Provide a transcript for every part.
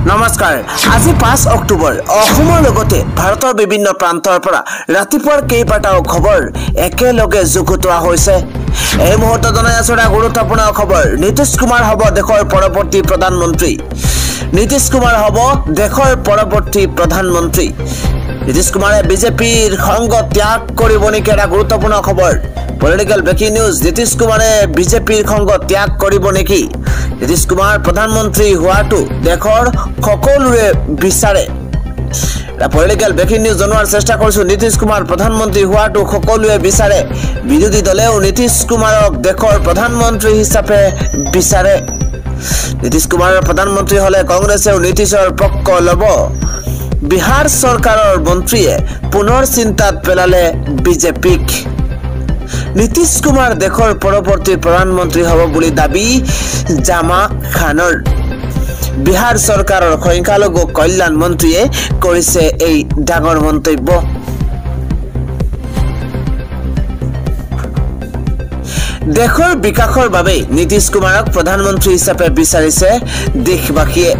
নমস্কাৰ আজি 5 অক্টোবৰ অসমৰ লগতে ভাৰতৰ বিভিন্ন প্ৰান্তৰ পৰা ৰাতিপুৱাৰ কেইবাটাও খবৰ একেলগে যুগুতোৱা হৈছে এই মুহূৰ্তত জনাই আছো এটা গুৰুত্বপূৰ্ণ খবৰ নীতিশ কুমাৰ হ'ব দেশৰ পৰৱৰ্তী প্ৰধানমন্ত্ৰী নীতিশ কুমাৰ হ'ব দেশৰ পৰৱৰ্তী প্ৰধানমন্ত্ৰী নীতিশ কুমাৰে বিজেপিৰ সংগ ত্যাগ কৰিব নেকি এটা গুৰুত্বপূৰ্ণ খবৰ পলিটিক্যাল ব্ৰেকিং নিউজ নীতিশ কুমাৰে বিজেপিৰ সংগ ত্যাগ কৰিব নেকি নীতিশ কুমাৰ প্ৰধানমন্ত্ৰী হোৱাটো দেশৰ সকলোৰে বিচাৰে পলিটিক্যাল ব্ৰেকিং নিউজ জনোৱাৰ চেষ্টা কৰিছো নীতিশ কুমাৰ প্ৰধানমন্ত্ৰী হোৱাটো সকলোৱে বিচাৰে বিৰোধী দলেও নীতিশ কুমাৰক দেশৰ প্ৰধানমন্ত্ৰী হিচাপে বিচাৰে নীতিশ কুমাৰৰ প্ৰধানমন্ত্ৰী হলে কংগ্ৰেছেও নীতিশৰ পক্ষ ল'ব বিহাৰ চৰকাৰৰ মন্ত্ৰীয়ে পুনৰ চিন্তাত পেলালে বিজেপিক নীতিশ কুমাৰ দেশৰ পৰৱৰ্তী প্ৰধানমন্ত্ৰী হ'ব বুলি দাবী জামা খানৰ বিহাৰ চৰকাৰৰ সংখ্যালঘু কল্যাণ মন্ত্ৰীয়ে কৰিছে এই ডাঙৰ মন্তব্য দেশৰ বিকাশৰ বাবে নীতিশ কুমাৰক প্ৰধানমন্ত্ৰী হিচাপে বিচাৰিছে দেশবাসীয়ে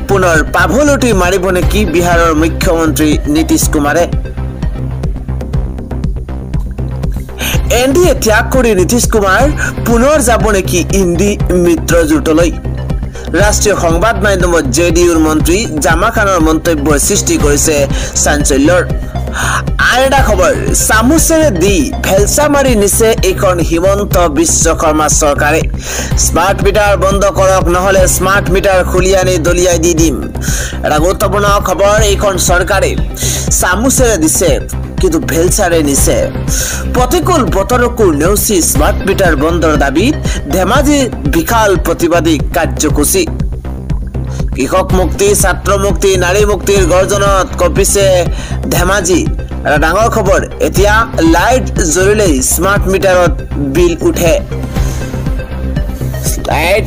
পুনৰ পাভলুটি মাৰিব নেকি বিহাৰৰ মুখ্যমন্ত্ৰী নীতিশ কুমাৰে এনডিএ ত্যাগ কৰি নীতিশ কুমাৰ পুনৰ যাব নেকি ইন্দি মিত্ৰজোঁটলৈ ৰাষ্ট্ৰীয় সংবাদ মাধ্যমত জেডিইউৰ মন্ত্ৰী জামা খানৰ মন্তব্যৰ সৃষ্টি কৰিছে চাঞ্চল্যৰ আন এটা খবৰ চামুচেৰে দি ভেলচা মাৰি নিছে এইখন হিমন্ত বিশ্ব শৰ্মা চৰকাৰে স্মাৰ্ট মিটাৰ বন্ধ কৰক নহলে স্মাৰ্ট মিটাৰ খুলি আনি দলিয়াই দি দিম এটা গুৰুত্বপূৰ্ণ খবৰ এইখন চৰকাৰে চামুচেৰে দিছে কিন্তু ভেলচাৰে নিছে প্ৰতিকূল বতৰকো নেওচি স্মাৰ্ট মিটাৰ বন্ধৰ দাবীত ধেমাজি বিশাল প্ৰতিবাদী কাৰ্যসূচী কৃষক মুক্তি ছাত্ৰ মুক্তি নাৰী মুক্তিৰ গৰ্জনত কঁপিছে ধেমাজি এটা ডাঙৰ খবৰ এতিয়া লাইট জ্বলিলেই স্মাৰ্ট মিটাৰত বিল উঠে লাইট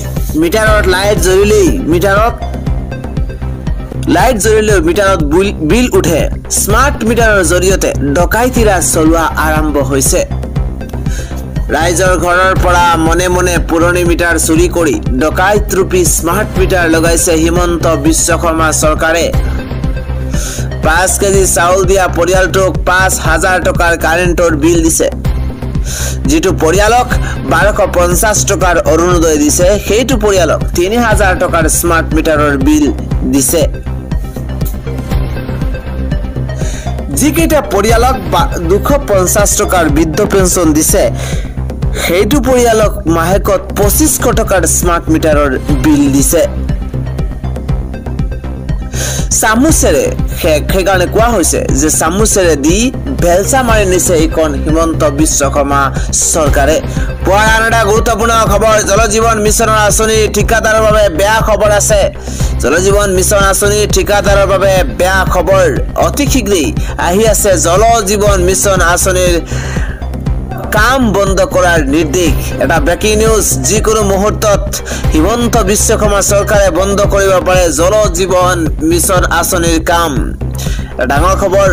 জ্বলিলেই মিটাৰত বিল উঠে স্মাৰ্ট মিটাৰৰ জৰিয়তে ডকাইতি ৰাজ চলোৱা আৰম্ভ হৈছে ৰাইজৰ ঘৰৰ পৰা মনে মনে পুৰণি মিটাৰ চুৰি কৰি ডকাইত ৰূপী স্মাৰ্ট মিটাৰ লগাইছে হিমন্ত বিশ্ব শৰ্মা চৰকাৰে 5 কেজি চাউল দিয়া পৰিয়ালটোক 5,000 টকাৰ কাৰেণ্টৰ বিল দিছে যেটো পৰিয়ালক 1250 টকাৰ অৰুণোদয় দিছে সেইটো পৰিয়ালক 3,000 টকাৰ স্মাৰ্ট মিটাৰৰ বিল দিছে যিকেইটা পৰিয়ালক 250 টকাৰ বৃদ্ধ পেঞ্চন দিছে সেইটো পৰিয়ালক মাহেকত 2500 টকাৰ স্মাৰ্ট মিটাৰৰ বিল দিছে চামুচেৰে সেইকাৰণে কোৱা হৈছে যে চামুচেৰে দি ভেলচা মাৰি নিছে এইখন হিমন্ত বিশ্ব শৰ্মা চৰকাৰে পোৱাৰ আন এটা গুৰুত্বপূৰ্ণ খবৰ জল জীৱন মিছনৰ আঁচনিৰ ঠিকাদাৰৰ বাবে বেয়া খবৰ আছে জল জীৱন মিছন আঁচনিৰ ঠিকাদাৰৰ বাবে বেয়া খবৰ অতি শীঘ্ৰেই আহি আছে জল জীৱন মিছন আঁচনিৰ কাম বন্ধ কৰাৰ নিৰ্দেশ এটা ব্ৰেকিং নিউজ যিকোনো মুহূৰ্তত হিমন্ত বিশ্ব শৰ্মা চৰকাৰে বন্ধ কৰিব পাৰে জল জীৱন মিছন আঁচনিৰ কাম ডাঙৰ খবৰ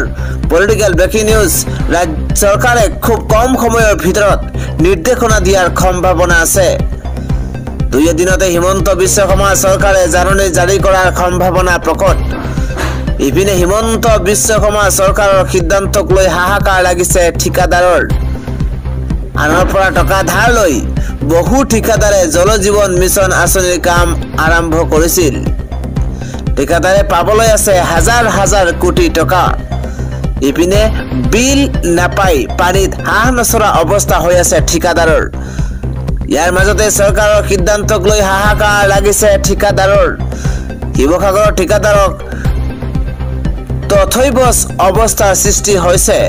পলিটিক্যাল ব্ৰেকিং নিউজ ৰাজ্য চৰকাৰে খুব কম সময়ৰ ভিতৰত নিৰ্দেশনা দিয়াৰ সম্ভাৱনা আছে 2 দিনতে হিমন্ত বিশ্ব শৰ্মা চৰকাৰে জাননী জাৰি কৰাৰ সম্ভাৱনা প্ৰকট ইপিনে হিমন্ত বিশ্ব শৰ্মা চৰকাৰৰ সিদ্ধান্তক লৈ হাহাকাৰ লাগিছে ঠিকাদাৰৰ আনৰ পৰা টকা ধাৰ লৈ বহু ঠিকাদাৰে জল জীৱন মিছন আঁচনিৰ কাম আৰম্ভ কৰিছিল ঠিকাদাৰে পাবলৈ আছে হাজাৰ কোটি টকা ইপিনে বিল নাপাই পানীত হাঁহ নচৰা অৱস্থা হৈ আছে ঠিকাদাৰৰ ইয়াৰ মাজতে চৰকাৰৰ সিদ্ধান্তক লৈ হাহাকাৰ লাগিছে ঠিকাদাৰৰ শিৱসাগৰৰ ঠিকাদাৰক তথৈবচ অৱস্থাৰ সৃষ্টি হৈছে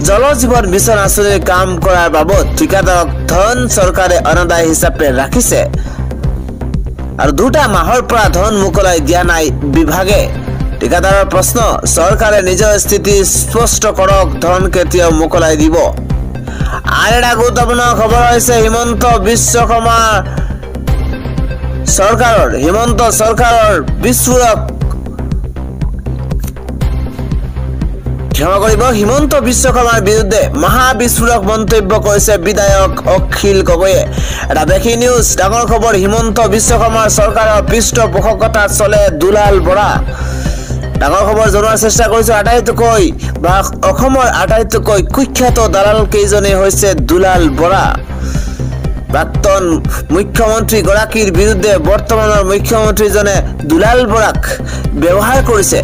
জল জীৱন মিছন আঁচনিৰ কাম কৰাৰ বাবদ ঠিকাদাৰক ধন চৰকাৰে অনাদায় হিচাপে ৰাখিছে আৰু 2 মাহৰ পৰা ধন মুকলাই দিয়া নাই বিভাগে ঠিকাদাৰৰ প্ৰশ্ন চৰকাৰে নিজৰ স্থিতি স্পষ্ট কৰক ধন কেতিয়াও মুকলাই দিব আন এটা গুৰুত্বপূৰ্ণ খবৰ হৈছে হিমন্ত বিশ্ব শৰ্মা চৰকাৰৰ বিস্ফোৰক ক্ষমা কৰিব হিমন্ত বিশ্ব শৰ্মাৰ বিৰুদ্ধে মহা বিস্ফোৰক মন্তব্য কৰিছে বিধায়ক অখিল গগৈয়ে এটা ব্ৰেকিং নিউজ ডাঙৰ খবৰ হিমন্ত বিশ্ব শৰ্মাৰ চৰকাৰৰ পৃষ্ঠপোষকতাত চলে দুলাল বৰা ডাঙৰ খবৰ জনোৱাৰ চেষ্টা কৰিছো আটাইতকৈ বা অসমৰ আটাইতকৈ কুখ্যাত দালাল কেইজনে হৈছে দুলাল বৰা প্ৰাক্তন মুখ্যমন্ত্ৰী গৰাকীৰ বিৰুদ্ধে বৰ্তমানৰ মুখ্যমন্ত্ৰীজনে দুলাল বৰাক ব্যৱহাৰ কৰিছে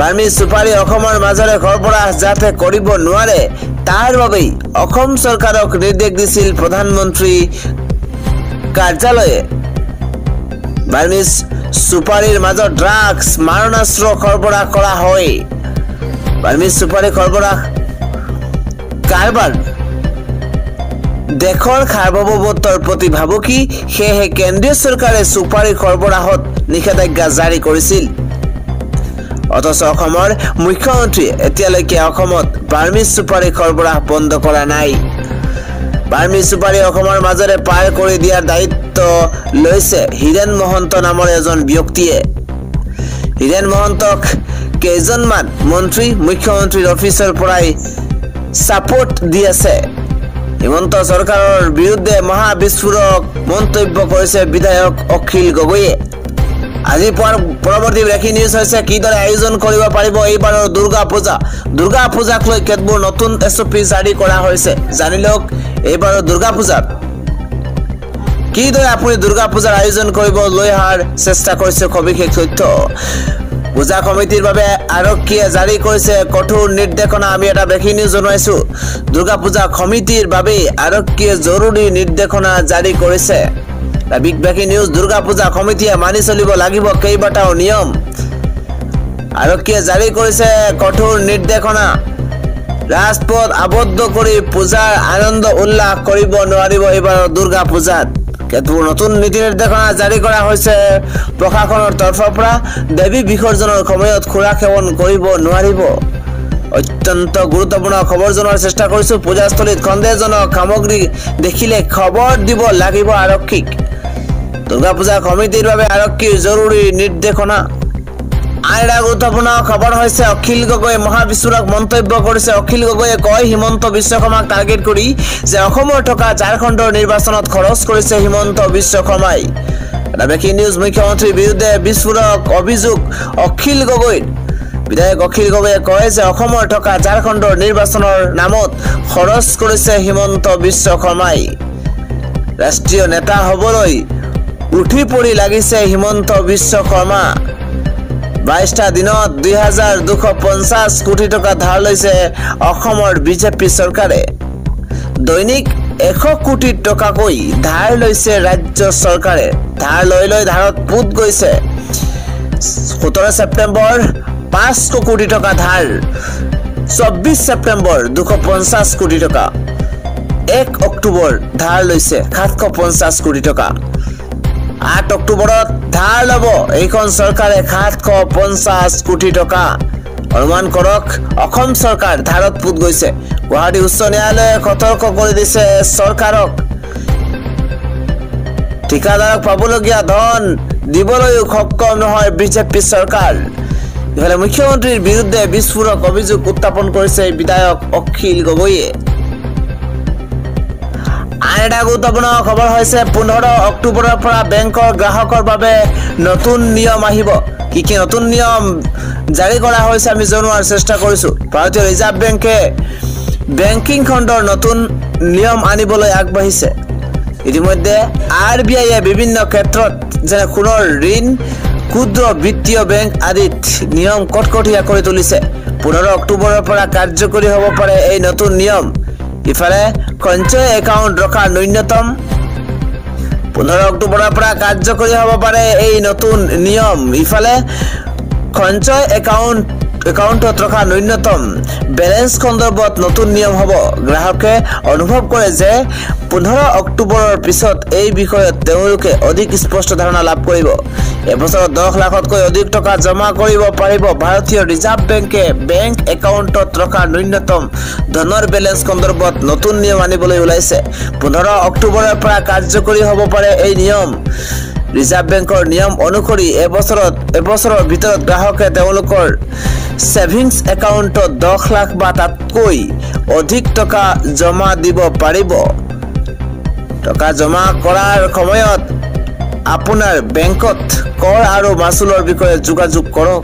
বাৰ্মি সুপাৰী অসমৰ মাজৰে সৰবৰাহ যাতে কৰিব নোৱাৰে তাৰ বাবে অসম চৰকাৰক নিৰ্দেশ দিছিল প্ৰধানমন্ত্ৰী কাৰ্যালয়ে বাৰ্মি সুপাৰীৰ মাজত ড্ৰাগছ মাৰণাস্ত্ৰ সৰবৰাহ কৰা হয় বাৰ্মি সুপাৰী সৰবৰাহ কাৰবাৰ দেশৰ সাৰ্বভৌমত্বৰ প্ৰতি ভাবুকি সেয়েহে কেন্দ্ৰীয় চৰকাৰে সুপাৰী সৰবৰাহত নিষেধাজ্ঞা জাৰি কৰিছিল অথচ অসমৰ মুখ্যমন্ত্ৰীয়ে এতিয়ালৈকে অসমত বাৰ্মি সুপাৰী সৰবৰাহ বন্ধ কৰা নাই বাৰ্মি সুপাৰী অসমৰ মাজৰে পাৰ কৰি দিয়াৰ দায়িত্ব লৈছে হীৰেন মহন্ত নামৰ এজন ব্যক্তিয়ে হীৰেন মহন্তক কেইজনমান মন্ত্ৰী মুখ্যমন্ত্ৰীৰ অফিচৰ পৰাই সাপোৰ্ট দি আছে হিমন্ত চৰকাৰৰ বিৰুদ্ধে মহা বিস্ফোৰক মন্তব্য কৰিছে বিধায়ক অখিল গগৈয়ে আজি পৰৱৰ্তী ব্ৰেকিং নিউজ হৈছে কিদৰে আয়োজন কৰিব পাৰিব এইবাৰৰ দুৰ্গা পূজাক লৈ কেতবোৰ নতুন এছঅপি জাৰি কৰা হৈছে জানি লওক এইবাৰৰ দুৰ্গা পূজাত কিদৰে আপুনি দুৰ্গা পূজাৰ আয়োজন কৰিব লৈ অহাৰ চেষ্টা কৰিছে সবিশেষ তথ্য পূজা কমিটিৰ বাবে আৰক্ষীয়ে জাৰি কৰিছে কঠোৰ নিৰ্দেশনা আমি এটা ব্ৰেকিং নিউজ জনাইছো দুৰ্গা পূজা কমিটিৰ বাবে আৰক্ষীয়ে জৰুৰী নিৰ্দেশনা জাৰি কৰিছে big breaking news Durga Puja কমিটিয়ে মানি চলিব লাগিব কেইবাটাও নিয়ম আৰক্ষীয়ে জাৰি কৰিছে কঠোৰ নিৰ্দেশনা ৰাজপথ আবদ্ধ কৰি পূজাৰ আনন্দ উল্লাস কৰিব নোৱাৰিব এইবাৰৰ দুৰ্গা পূজাত কেতবোৰ নতুন নীতি নিৰ্দেশনা জাৰি কৰা হৈছে প্ৰশাসনৰ তৰফৰ পৰা দেৱী বিসৰ্জনৰ সময়ত খুৰা সেৱন কৰিব নোৱাৰিব অত্যন্ত গুৰুত্বপূৰ্ণ খবৰ জনোৱাৰ চেষ্টা কৰিছো পূজাস্থলীত সন্দেহজনক সামগ্ৰী দেখিলে খবৰ দিব লাগিব আৰক্ষীক দুৰ্গা পূজা কমিটিৰ বাবে আৰক্ষীৰ জৰুৰী নিৰ্দেশনা আইৰা গুৰুত্বপূৰ্ণ খবৰ হৈছে অখিল গগৈ মহা বিস্ফোৰক মন্তব্য কৰিছে অখিল গগৈয়ে কয় হিমন্ত বিশ্ব শৰ্মাক টাৰ্গেট কৰি যে অসমৰ থকা ঝাৰখণ্ডৰ নিৰ্বাচনত খৰচ কৰিছে হিমন্ত বিশ্ব শৰ্মাই এটা ব্ৰেকিং নিউজ মুখ্যমন্ত্ৰীৰ বিৰুদ্ধে বিস্ফোৰক অভিযোগ অখিল গগৈৰ বিধায়ক অখিল গগৈয়ে কয় যে অসমৰ থকা ঝাৰখণ্ডৰ নিৰ্বাচনৰ নামত খৰচ কৰিছে হিমন্ত বিশ্ব শৰ্মাই ৰাষ্ট্ৰীয় নেতা হ'বলৈ উঠি পৰি লাগিছে হিমন্ত বিশ্ব শৰ্মা 22টা দিনত 2250 কোটি টকা ধাৰ লৈছে অসমৰ বিজেপি চৰকাৰে দৈনিক 100 কোটি টকাকৈ ধাৰ লৈছে ৰাজ্য চৰকাৰে ধাৰ লৈ ধাৰত পুত গৈছে 17 সেপ্টেম্বৰ 500 কোটি টকা ধাৰ 24 সেপ্টেম্বৰ 250 কোটি টকা 1 অক্টোবৰ ধাৰ লৈছে 750 কোটি টকা 8 অক্টোবৰত ধাৰ লব এইখন চৰকাৰে 750 কোটি টকা অনুমান কৰক অসম চৰকাৰ ধাৰত পুত গৈছে গুৱাহাটী উচ্চ ন্যায়ালয়ে সতৰ্ক কৰি দিছে চৰকাৰক ঠিকাদাৰক পাবলগীয়া ধন দিবলৈ সক্ষম নহয় বিজেপি চৰকাৰ ইফালে মুখ্যমন্ত্ৰীৰ বিৰুদ্ধে বিস্ফোৰক অভিযোগ উত্থাপন কৰিছে বিধায়ক অখিল গগৈয়ে আইৰা গুৰুত্বপূৰ্ণ খবৰ হৈছে 15 অক্টোবৰৰ পৰা বেংকৰ গ্ৰাহকৰ বাবে নতুন নিয়ম আহিব কি নতুন নিয়ম জাৰি কৰা হৈছে আমি জনোৱাৰ চেষ্টা কৰিছো ভাৰতীয় ৰিজাৰ্ভ বেংকে বেংকিং খণ্ডৰ নতুন নিয়ম আনিবলৈ আগবাঢ়িছে ইতিমধ্যে আৰবিআইয়ে বিভিন্ন ক্ষেত্ৰত যেনে সোণৰ ঋণ ক্ষুদ্ৰ বিত্তীয় বেংক আদিত নিয়ম কটকটীয়া কৰি তুলিছে 15 অক্টোবৰৰ পৰা কাৰ্যকৰী হ'ব পাৰে এই নতুন নিয়ম ইফালে সঞ্চয় একাউণ্ট ৰখাৰ ন্যূনতম 15 অক্টোবৰৰ পৰা কাৰ্যকৰী হ'ব পাৰে এই নতুন নিয়ম ইফালে সঞ্চয় একাউণ্টত ৰখা ন্যূনতম বেলেন্স সন্দৰ্ভত নতুন নিয়ম হ'ব গ্ৰাহকে অনুভৱ কৰে যে 15 অক্টোবৰৰ পিছত এই বিষয়ত তেওঁলোকে অধিক স্পষ্ট ধাৰণা লাভ কৰিব এবছৰত 10 লাখতকৈ অধিক টকা জমা কৰিব পাৰিব ভাৰতীয় ৰিজাৰ্ভ বেংকে বেংক একাউণ্টত ৰখা ন্যূনতম ধনৰ বেলেন্স সন্দৰ্ভত নতুন নিয়ম আনিবলৈ ওলাইছে 15 অক্টোবৰৰ পৰা কাৰ্যকৰী হ'ব পাৰে এই নিয়ম ৰিজাৰ্ভ বেংকৰ নিয়ম অনুসৰি এবছৰৰ ভিতৰত গ্ৰাহকে তেওঁলোকৰ সেভিংছ একাউণ্টত 10 লাখ বা তাতকৈ অধিক টকা জমা দিব পাৰিব। টকা জমা কৰাৰ সময়ত আপোনাৰ বেংকত কৰ আৰু মাচুলৰ বিষয়ে যোগাযোগ কৰক।